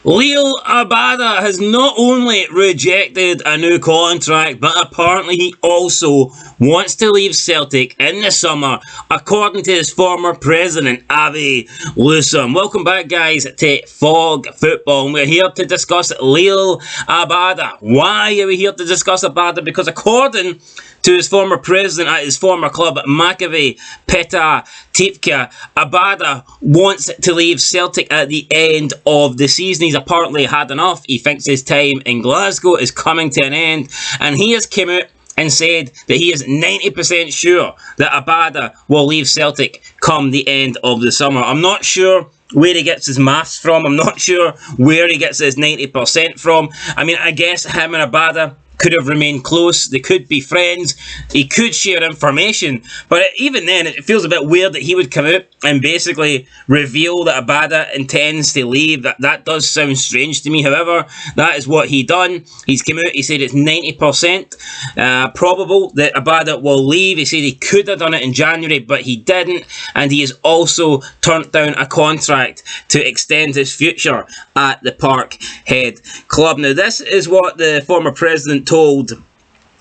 Liel Abada has not only rejected a new contract, but apparently he also wants to leave Celtic in the summer, according to his former president, Avi Lusum. Welcome back, guys, to Fog Football. And we're here to discuss Liel Abada. Why are we here to discuss Abada? Because according to his former president at his former club, Maccabi Petah Tikva, Abada wants to leave Celtic at the end of the season. He's apparently had enough. He thinks his time in Glasgow is coming to an end, and he has come out and said that he is 90% sure that Abada will leave Celtic come the end of the summer. I'm not sure where he gets his maths from. I'm not sure where he gets his 90% from. I mean, I guess him and Abada could have remained close. They could be friends. He could share information. But even then, it feels a bit weird that he would come out and basically reveal that Abada intends to leave. That does sound strange to me. However, that is what he done. He's come out. He said it's 90% probable that Abada will leave. He said he could have done it in January, but he didn't. And he has also turned down a contract to extend his future at the Parkhead club. Now, this is what the former president told,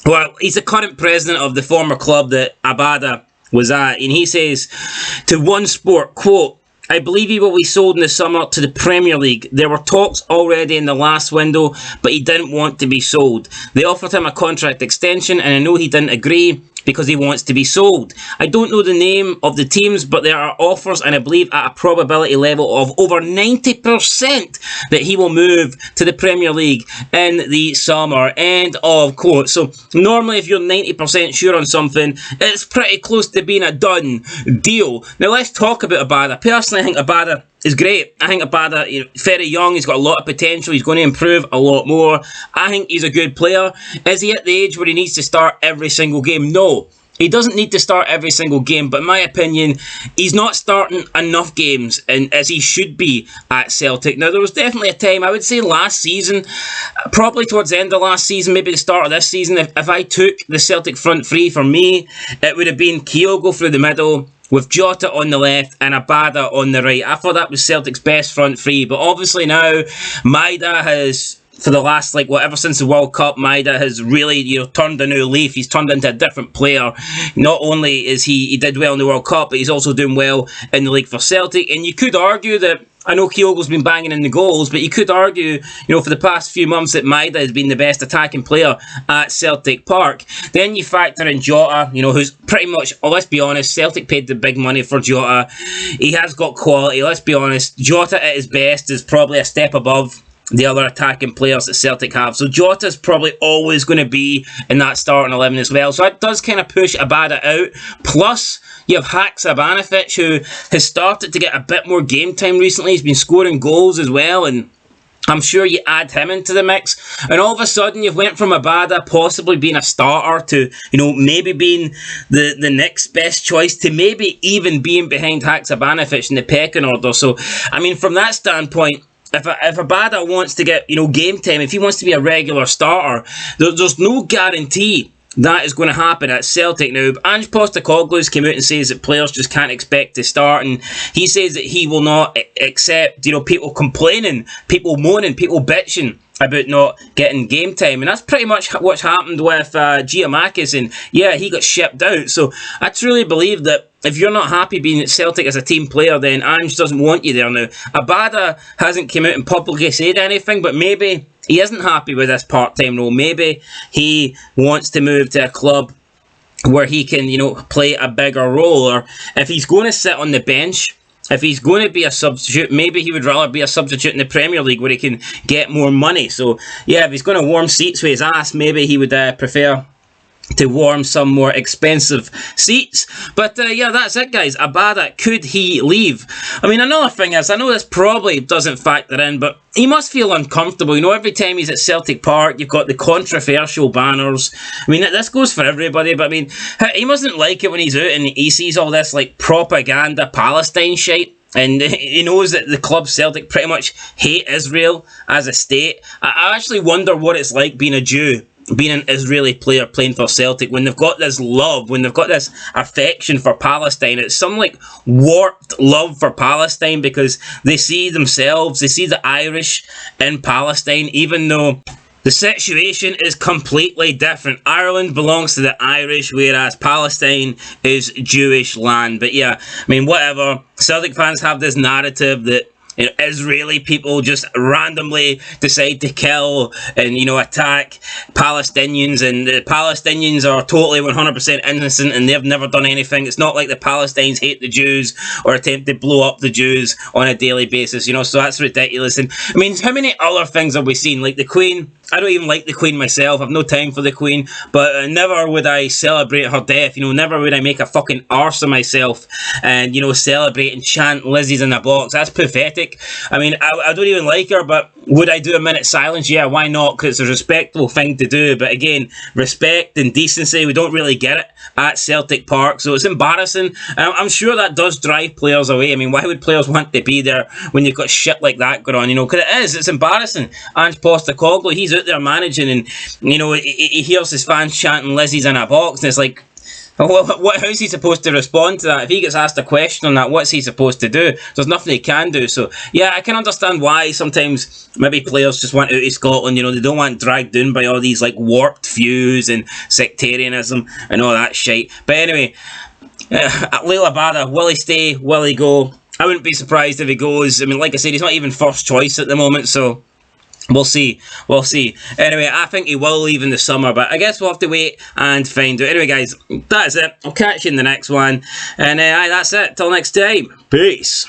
well, he's the current president of the former club that Abada was at, and he says to One Sport, quote, "I believe he will be sold in the summer to the Premier League. There were talks already in the last window, but he didn't want to be sold. They offered him a contract extension, and I know he didn't agree because he wants to be sold. I don't know the name of the teams, but there are offers, and I believe at a probability level of over 90% that he will move to the Premier League in the summer." End of quote. So normally if you're 90% sure on something, it's pretty close to being a done deal. Now let's talk about Abada. Personally, I think Abada is great. I think Abada, very young, he's got a lot of potential, he's going to improve a lot more. I think he's a good player. Is he at the age where he needs to start every single game? No. He doesn't need to start every single game, but in my opinion, he's not starting enough games as he should be at Celtic. Now, there was definitely a time, I would say last season, probably towards the end of last season, maybe the start of this season, if I took the Celtic front three, for me, it would have been Kyogo through the middle, with Jota on the left and Abada on the right. I thought that was Celtic's best front three, but obviously now, Maida has, for the last, ever since the World Cup, Maida has really, turned a new leaf. He's turned into a different player. Not only is he did well in the World Cup, but he's also doing well in the league for Celtic. And you could argue that, I know Kyogo's been banging in the goals, but you could argue, for the past few months that Maida has been the best attacking player at Celtic Park. Then you factor in Jota, who's pretty much, let's be honest, Celtic paid the big money for Jota. He has got quality, let's be honest. Jota at his best is probably a step above the other attacking players that Celtic have. So Jota's probably always going to be in that starting 11 as well. So that does kind of push Abada out. Plus, you have Haksabanovic, who has started to get a bit more game time recently. He's been scoring goals as well, and I'm sure you add him into the mix, and all of a sudden you've went from Abada possibly being a starter to, maybe being the next best choice to maybe even being behind Haksabanovic in the pecking order. So, I mean, from that standpoint, if Abada wants to get, game time, if he wants to be a regular starter, there's no guarantee that is going to happen at Celtic. Now, Ange Postecoglou's came out and says that players just can't expect to start, and he says that he will not accept, people complaining, people moaning, people bitching about not getting game time. And that's pretty much what's happened with Giamakis, and yeah, he got shipped out. So I truly believe that if you're not happy being at Celtic as a team player, then Ange doesn't want you there. Now, Abada hasn't come out and publicly said anything, but maybe he isn't happy with this part-time role. Maybe he wants to move to a club where he can, play a bigger role. Or if he's going to sit on the bench, if he's going to be a substitute, maybe he would rather be a substitute in the Premier League where he can get more money. So, yeah, if he's going to warm seats with his ass, maybe he would prefer to warm some more expensive seats. But yeah, that's it, guys. Abada, could he leave? I mean, another thing is, I know this probably doesn't factor in, but he must feel uncomfortable. Every time he's at Celtic Park, you've got the controversial banners. I mean, this goes for everybody, but I mean, he mustn't like it when he's out and he sees all this, propaganda Palestine shit. And he knows that the club Celtic pretty much hate Israel as a state. I actually wonder what it's like being a Jew being an Israeli player playing for Celtic, when they've got this love, when they've got this affection for Palestine. It's some like warped love for Palestine because they see themselves, they see the Irish in Palestine, even though the situation is completely different. Ireland belongs to the Irish, whereas Palestine is Jewish land. But yeah, I mean, whatever. Celtic fans have this narrative that, you know, Israeli people just randomly decide to kill and, you know, attack Palestinians, and the Palestinians are totally 100% innocent and they've never done anything. It's not like the Palestinians hate the Jews or attempt to blow up the Jews on a daily basis, you know, so that's ridiculous. And I mean, how many other things have we seen? Like the Queen. I don't even like the Queen myself. I've no time for the Queen, but never would I celebrate her death. You know, never would I make a fucking arse of myself and, you know, celebrate and chant Lizzie's in a box. That's pathetic. I mean, I don't even like her, but would I do a minute's silence? Yeah, why not? Because it's a respectful thing to do. But again, respect and decency, we don't really get it at Celtic Park, so it's embarrassing. I'm sure that does drive players away. I mean, why would players want to be there when you've got shit like that going on? You know, because it's embarrassing. Ange Postecoglou, he's out there managing, and you know, he hears his fans chanting Lizzie's in a box, and it's like, how's he supposed to respond to that? If he gets asked a question on that, what's he supposed to do? There's nothing he can do. So yeah, I can understand why sometimes maybe players just want out of Scotland. You know, they don't want dragged down by all these like warped views and sectarianism and all that shit. But anyway, Liel Abada, will he stay? Will he go? I wouldn't be surprised if he goes. I mean, like I said, he's not even first choice at the moment, so we'll see. We'll see. Anyway, I think he will leave in the summer, but I guess we'll have to wait and find out. Anyway, guys, that's it. I'll catch you in the next one. And that's it. Till next time. Peace.